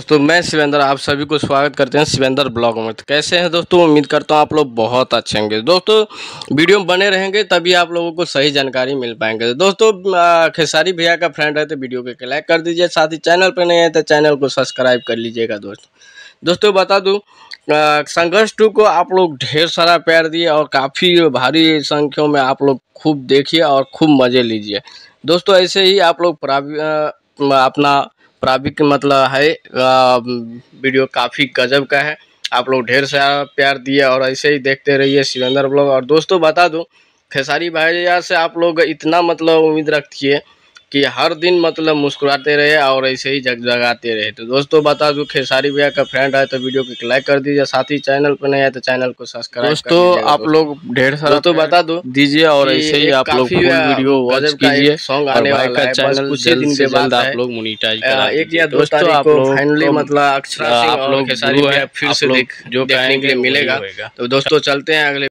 दोस्तों मैं शिवेंद्र, आप सभी को स्वागत करते हैं शिवेंद्र ब्लॉग में। तो कैसे हैं दोस्तों? उम्मीद करता हूं आप लोग बहुत अच्छे होंगे। दोस्तों वीडियो में बने रहेंगे तभी आप लोगों को सही जानकारी मिल पाएंगे। दोस्तों खेसारी भैया का फ्रेंड है तो वीडियो को लाइक कर दीजिए, साथ ही चैनल पर नहीं है तो चैनल को सब्सक्राइब कर लीजिएगा। दोस्तों बता दूँ, संघर्ष 2 को आप लोग ढेर सारा प्यार दिए और काफ़ी भारी संख्या में आप लोग खूब देखिए और खूब मज़े लीजिए। दोस्तों ऐसे ही आप लोग अपना प्राविक मतलब है, वीडियो काफ़ी गजब का है। आप लोग ढेर सारा प्यार दिए और ऐसे ही देखते रहिए शिवेंद्र ब्लॉग। और दोस्तों बता दूं, खेसारी भैया से आप लोग इतना मतलब उम्मीद रखिए कि हर दिन मतलब मुस्कुराते रहे और ऐसे ही जगजगाते रहे। तो दोस्तों बता दूं, खेसारी भैया का फ्रेंड है तो वीडियो को लाइक कर दीजिए, साथ ही चैनल पर नहीं है तो चैनल को सब्सक्राइब कर दीजिए। आप लोग ढेर सारा दोस्तों बता दूं दीजिए और ऐसे ही आप लोग फुल वीडियो वॉच कीजिए। सॉन्ग आने वाला है, बस कुछ ही दिन के बाद आप लोग मोनेटाइज करा एक या दो तारीख को फाइनली मतलब अक्षरा सिंह और खेसारी भैया फिर से जो देखने के लिए मिलेगा। तो दोस्तों चलते हैं अगले